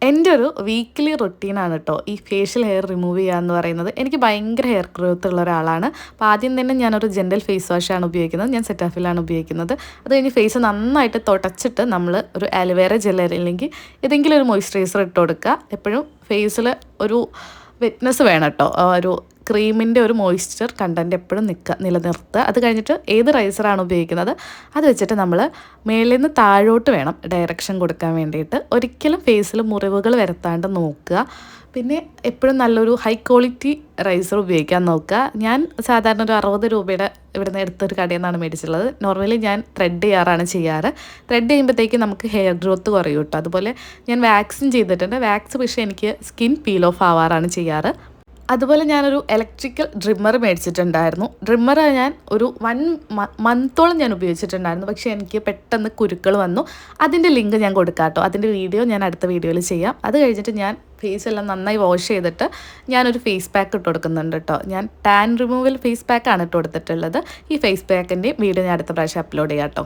എൻ്റെ ഒരു വീക്ക്ലി റൊട്ടീനാണ് കേട്ടോ ഈ ഫേഷ്യൽ ഹെയർ റിമൂവ് ചെയ്യുക എന്ന് പറയുന്നത്. എനിക്ക് ഭയങ്കര ഹെയർ ഗ്രോത്ത് ഉള്ള ഒരാളാണ്. അപ്പോൾ ആദ്യം തന്നെ ഞാനൊരു ജെൻറ്റൽ ഫേസ് വാഷാണ് ഉപയോഗിക്കുന്നത്. ഞാൻ സെറ്റാഫിലാണ് ഉപയോഗിക്കുന്നത്. അത് കഴിഞ്ഞ് ഫേസ് നന്നായിട്ട് തുടച്ചിട്ട് നമ്മൾ ഒരു അലോവേറ ജെൽ അല്ലെങ്കിൽ ഏതെങ്കിലും ഒരു മോയ്സ്ചറൈസർ ഇട്ട് കൊടുക്കുക. എപ്പോഴും ഫേസിൽ ഒരു വെറ്റ്നസ് വേണം കേട്ടോ. ഒരു ക്രീമിൻ്റെ ഒരു മോയ്സ്ചർ കണ്ടൻറ്റ് എപ്പോഴും നിലനിർത്തുക. അത് കഴിഞ്ഞിട്ട് ഏത് റൈസറാണ് ഉപയോഗിക്കുന്നത് അത് വെച്ചിട്ട് നമ്മൾ മേളിൽ നിന്ന് താഴോട്ട് വേണം ഡയറക്ഷൻ കൊടുക്കാൻ വേണ്ടിയിട്ട്. ഒരിക്കലും ഫേസിൽ മുറിവുകൾ വരുത്താണ്ട് നോക്കുക. പിന്നെ എപ്പോഴും നല്ലൊരു ഹൈ ക്വാളിറ്റി റൈസർ ഉപയോഗിക്കാൻ നോക്കുക. ഞാൻ സാധാരണ ഒരു 60 രൂപയുടെ ഇവിടുന്ന് എടുത്തൊരു കടയിൽ നിന്നാണ് മേടിച്ചിട്ടുള്ളത്. നോർമലി ഞാൻ ത്രെഡ് ചെയ്യാറാണ് ചെയ്യാറ്. ത്രെഡ് ചെയ്യുമ്പോഴത്തേക്ക് നമുക്ക് ഹെയർ ഗ്രോത്ത് കുറയും കേട്ടോ. അതുപോലെ ഞാൻ വാക്സിൻ ചെയ്തിട്ടുണ്ട്. വാക്സ് പക്ഷേ എനിക്ക് സ്കിൻ പീൽ ഓഫ് ആവാറാണ് ചെയ്യാറ്. അതുപോലെ ഞാനൊരു ഇലക്ട്രിക്കൽ ഡ്രിമ്മർ മേടിച്ചിട്ടുണ്ടായിരുന്നു. ഡ്രിമ്മർ ഞാൻ ഒരു 1 മന്തോളം ഞാൻ ഉപയോഗിച്ചിട്ടുണ്ടായിരുന്നു. പക്ഷേ എനിക്ക് പെട്ടെന്ന് കുരുക്കൾ വന്നു. അതിൻ്റെ ലിങ്ക് ഞാൻ കൊടുക്കാം കേട്ടോ. അതിൻ്റെ വീഡിയോ ഞാൻ അടുത്ത വീഡിയോയിൽ ചെയ്യാം. അത് കഴിഞ്ഞിട്ട് ഞാൻ ഫേസ് എല്ലാം നന്നായി വാഷ് ചെയ്തിട്ട് ഞാനൊരു ഫേസ് പാക്ക് ഇട്ട് കൊടുക്കുന്നുണ്ട് കേട്ടോ. ഞാൻ ടാൻ റിമൂവൽ ഫേസ് പാക്കാണ് ഇട്ട് കൊടുത്തിട്ടുള്ളത്. ഈ ഫേസ് പാക്കിൻ്റെ വീഡിയോ ഞാൻ അടുത്ത പ്രാവശ്യം അപ്ലോഡ് ചെയ്യാം കേട്ടോ.